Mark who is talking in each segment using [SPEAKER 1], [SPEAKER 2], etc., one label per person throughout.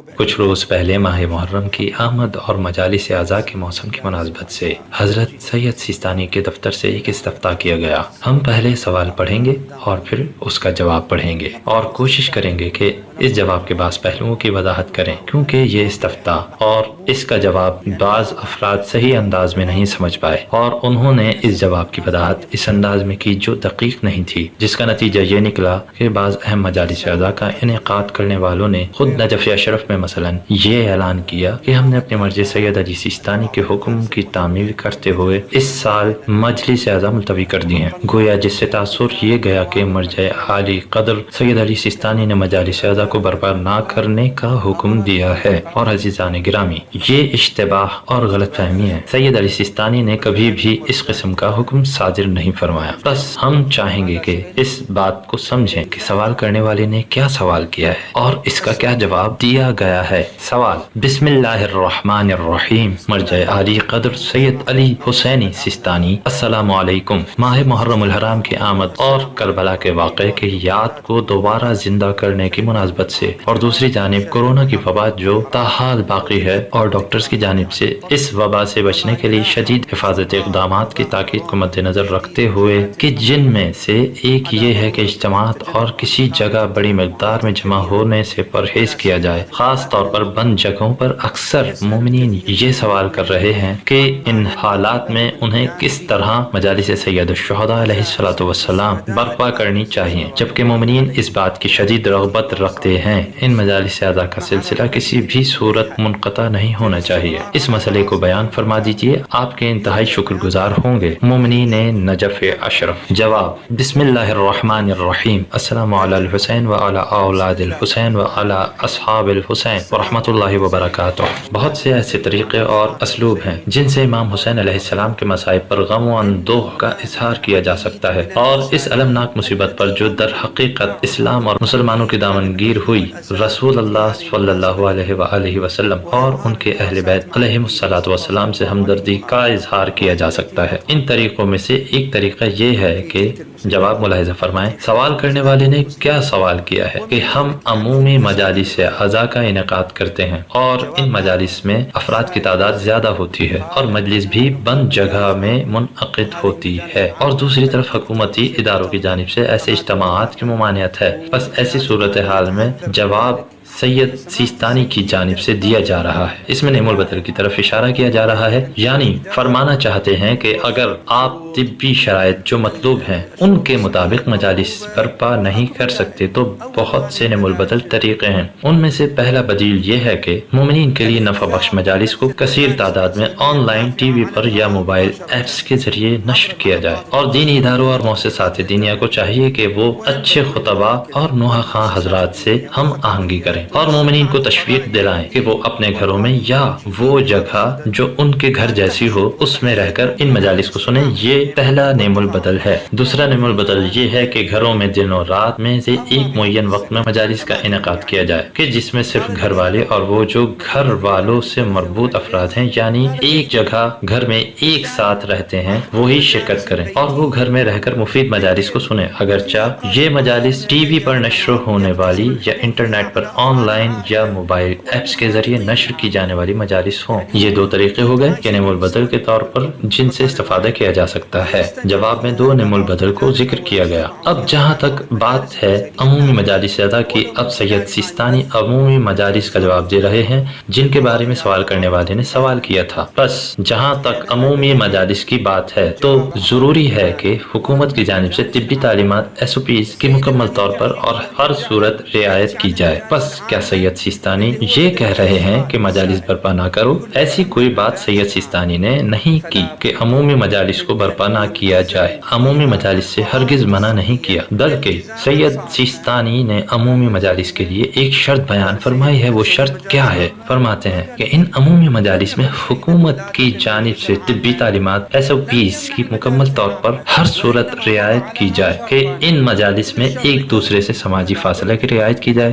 [SPEAKER 1] کچھ روز پہلے ماہ محرم کی آمد اور مجالس اعزاء کے موسم کی مناسبت سے حضرت سید سیستانی کے دفتر سے ایک استفتاء کیا گیا۔ ہم پہلے سوال پڑھیں گے اور پھر اس کا جواب پڑھیں گے اور کوشش کریں گے کہ اس جواب کے بعض پہلوؤں کی وضاحت کریں، کیونکہ یہ استفتاء اور اس کا جواب بعض افراد صحیح انداز میں نہیں سمجھ پائے اور انہوں نے اس جواب کی وضاحت اس انداز میں کی جو دقیق نہیں تھی، جس کا نتیجہ یہ نکلا کہ بعض اہم مجالس اعزاء کا انعقاد کرنے والوں نے خود نجف اشرف میں مثلا یہ اعلان کیا کہ ہم نے اپنے مرجع سید علی سیستانی کے حکم کی تعمیل کرتے ہوئے اس سال مجلس اعزاء ملتوی کر دی ہیں، گویا جس سے تاثر یہ گیا کہ مرجع عالی قدر سید علی سیستانی نے مجالس اعزاء کو برپا نہ کرنے کا حکم دیا ہے۔ اور عزیزان گرامی، یہ اشتباہ اور غلط فہمی ہے، سید علی سیستانی نے کبھی بھی اس قسم کا حکم صادر نہیں فرمایا۔ بس ہم چاہیں گے کہ اس بات کو سمجھیں کہ سوال کرنے والے نے کیا سوال کیا ہے اور اس کا کیا جواب دیا گیا ہے۔ سوال: بسم اللہ الرحمن الرحیم، مرجع عالی قدر سید علی حسینی سیستانی، السلام علیکم۔ ماہ محرم الحرام کی آمد اور کربلا کے واقعے کی یاد کو دوبارہ زندہ کرنے کی مناسبت سے، اور دوسری جانب کورونا کی وبا جو تاحال باقی ہے اور ڈاکٹرز کی جانب سے اس وبا سے بچنے کے لیے شدید حفاظتی اقدامات کی تاکید کو مد نظر رکھتے ہوئے کہ جن میں سے ایک یہ ہے کہ اجتماعات اور کسی جگہ بڑی مقدار میں جمع ہونے سے پرہیز کیا جائے، خاص طور پر بند جگہوں پر اکثر مومنین یہ سوال کر رہے ہیں کہ ان حالات میں انہیں کس طرح مجالس سید الشہداء علیہ الصلوۃ والسلام برپا کرنی چاہیے، جبکہ مومنین اس بات کی شدید رغبت رکھتے ہیں ان مجالس اعزاء کا سلسلہ کسی بھی صورت منقطع نہیں ہونا چاہیے۔ اس مسئلے کو بیان فرما دیجیے، آپ کے انتہائی شکر گزار ہوں گے۔ مومنین نجف اشرف۔ جواب: بسم اللہ الرحمن الرحیم، السلام علی الحسین وعلی اولاد الحسین وعلی اصحاب الحسین ورحمۃ اللہ وبرکاتہ۔ بہت سے ایسے طریقے اور اسلوب ہیں جن سے امام حسین علیہ السلام کے مصائب پر غم و اندوہ کا اظہار کیا جا سکتا ہے، اور اس المناک مصیبت پر جو در حقیقت اسلام اور مسلمانوں کی دامنگیر ہوئی، رسول اللہ صلی اللہ علیہ وآلہ وسلم اور ان کے اہل بیت علیہم الصلوۃ والسلام سے ہمدردی کا اظہار کیا جا سکتا ہے۔ ان طریقوں میں سے ایک طریقہ یہ ہے کہ جواب ملاحظہ فرمائیں۔ سوال کرنے والے نے کیا سوال کیا ہے کہ ہم عمومی مجالس اعزاء کا انعقاد کرتے ہیں اور ان مجالس میں افراد کی تعداد زیادہ ہوتی ہے اور مجلس بھی بند جگہ میں منعقد ہوتی ہے، اور دوسری طرف حکومتی اداروں کی جانب سے ایسے اجتماعات کی ممانعت ہے۔ بس ایسی صورتحال میں جواب سید سیستانی کی جانب سے دیا جا رہا ہے۔ اس میں نعم البدل کی طرف اشارہ کیا جا رہا ہے، یعنی فرمانا چاہتے ہیں کہ اگر آپ طبی شرائط جو مطلوب ہیں ان کے مطابق مجالس برپا نہیں کر سکتے تو بہت سے نعم البدل طریقے ہیں۔ ان میں سے پہلا بدیل یہ ہے کہ مومنین کے لیے نفع بخش مجالس کو کثیر تعداد میں آن لائن ٹی وی پر یا موبائل ایپس کے ذریعے نشر کیا جائے، اور دینی اداروں اور مؤسسات دینیہ کو چاہیے کہ وہ اچھے خطباء اور نوحہ خواں حضرات سے ہم آہنگی کریں اور مومنین کو تشویق دلائیں کہ وہ اپنے گھروں میں یا وہ جگہ جو ان کے گھر جیسی ہو اس میں رہ کر ان مجالس کو سنیں۔ یہ پہلا نعم البدل ہے۔ دوسرا نعم البدل یہ ہے کہ گھروں میں دن اور رات میں سے ایک معین وقت میں مجالس کا انعقاد کیا جائے کہ جس میں صرف گھر والے اور وہ جو گھر والوں سے مربوط افراد ہیں، یعنی ایک جگہ گھر میں ایک ساتھ رہتے ہیں، وہی شرکت کریں اور وہ گھر میں رہ کر مفید مجالس کو سنیں، اگرچہ یہ مجالس ٹی وی پر نشر ہونے والی یا انٹرنیٹ پر آن لائن یا موبائل ایپس کے ذریعے نشر کی جانے والی مجالس ہوں۔ یہ دو طریقے ہو گئے کہ نعم البدل کے طور پر جن سے استفادہ کیا جا سکتا ہے۔ جواب میں دو نعم البدل کو ذکر کیا گیا۔ اب جہاں تک بات ہے عمومی مجالس اعزاء کی، اب سید سیستانی عمومی مجالس کا جواب دے رہے ہیں جن کے بارے میں سوال کرنے والے نے سوال کیا تھا۔ بس جہاں تک عمومی مجالس کی بات ہے تو ضروری ہے کہ حکومت کی جانب سے طبی تعلیمات SOPs کی مکمل طور پر اور ہر صورت رعایت کی جائے۔ بس کیا سید سیستانی یہ کہہ رہے ہیں کہ مجالس برپا نہ کرو؟ ایسی کوئی بات سید سیستانی نے نہیں کی کہ عمومی مجالس کو برپا نہ کیا جائے۔ عمومی مجالس سے ہرگز منع نہیں کیا، بلکہ سید سیستانی نے عمومی مجالس کے لیے ایک شرط بیان فرمائی ہے۔ وہ شرط کیا ہے؟ فرماتے ہیں کہ ان عمومی مجالس میں حکومت کی جانب سے طبی تعلیمات SOPs کی مکمل طور پر ہر صورت رعایت کی جائے، کہ ان مجالس میں ایک دوسرے سے سماجی فاصلہ کی رعایت کی جائے،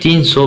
[SPEAKER 1] 300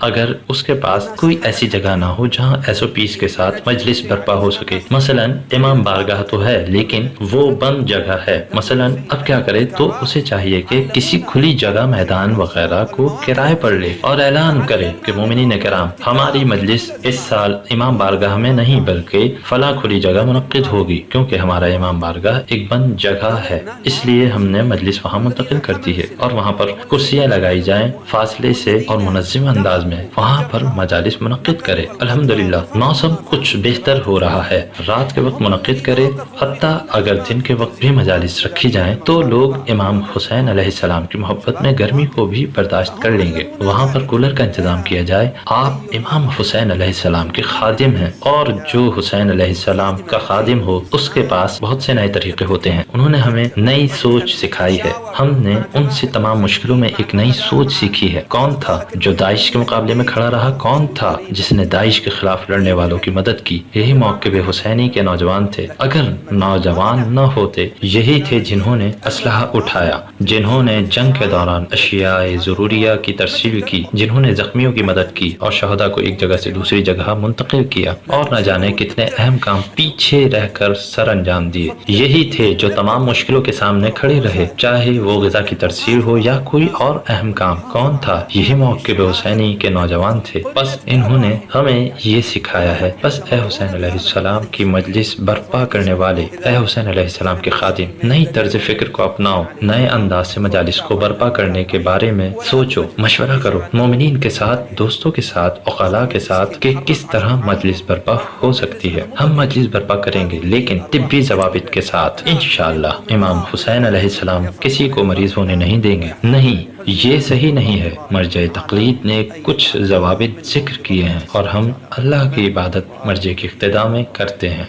[SPEAKER 1] اگر اس کے پاس کوئی ایسی جگہ نہ ہو جہاں SOPs کے ساتھ مجلس برپا ہو سکے، مثلا امام بارگاہ تو ہے لیکن وہ بند جگہ ہے، مثلا اب کیا کرے؟ تو اسے چاہیے کہ کسی کھلی جگہ، میدان وغیرہ کو کرائے پر لے اور اعلان کرے کہ مومنین کرام، ہماری مجلس اس سال امام بارگاہ میں نہیں بلکہ فلاں کھلی جگہ منعقد ہوگی، کیونکہ ہمارا امام بارگاہ ایک بند جگہ ہے، اس لیے ہم نے مجلس وہاں منتقل کر دی ہے، اور وہاں پر کرسیاں لگائی جائیں فاصلے سے اور منظم انداز میں، وہاں پر مجالس منعقد کرے۔ الحمدللہ موسم کچھ بہتر ہو رہا ہے، رات کے وقت منعقد کرے، حتیٰ اگر دن کے وقت بھی مجالس رکھی جائیں تو لوگ امام حسین علیہ السلام کی محبت میں گرمی کو بھی برداشت کر لیں گے۔ وہاں پر کولر کا انتظام کیا جائے۔ آپ امام حسین علیہ السلام کے خادم ہیں، اور جو حسین علیہ السلام کا خادم ہو اس کے پاس بہت سے نئے طریقے ہوتے ہیں، انہوں نے ہمیں نئی سوچ سکھائی ہے، ہم نے ان سے تمام مشکلوں میں ایک نئی سوچ سیکھی ہے۔ کون تھا جو داعش کے مقابلے میں کھڑا رہا؟ کون تھا جس نے داعش کے خلاف لڑنے والوں کی مدد کی؟ یہی موقب حسینی کے نوجوان تھے۔ اگر نوجوان نہ ہوتے، یہی تھے جنہوں نے اسلحہ اٹھایا، جنہوں نے جنگ کے دوران اشیاء ضروریہ کی ترسیل کی، جنہوں نے زخمیوں کی مدد کی اور شہداء کو ایک جگہ سے دوسری جگہ منتقل کیا، اور نہ جانے کتنے اہم کام پیچھے رہ کر سر انجام دیے۔ یہی تھے جو تمام مشکلوں کے سامنے کھڑے رہے، چاہے وہ غذا کی ترسیل ہو یا کوئی اور اہم کام۔ کون تھا؟ یہی موقب حسینی کے نوجوان تھے۔ بس انہوں نے ہمیں یہ سکھایا ہے۔ بس اے حسین علیہ السلام کی مجلس برپا کرنے والے، اے حسین علیہ السلام کے خادم، نئی طرز فکر کو اپناؤ، نئے انداز سے مجالس کو برپا کرنے کے بارے میں سوچو، مشورہ کرو مومنین کے ساتھ، دوستوں کے ساتھ، عقلاء کے ساتھ کہ کس طرح مجلس برپا ہو سکتی ہے۔ ہم مجلس برپا کریں گے لیکن طبی ضوابط کے ساتھ، انشاءاللہ۔ امام حسین علیہ السلام کسی کو مریض ہونے نہیں دیں گے۔ نہیں، یہ صحیح نہیں ہے۔ مرجع تقلید نے کچھ ضوابط ذکر کیے ہیں اور ہم اللہ کی عبادت مرجع کی اقتداء میں کرتے ہیں۔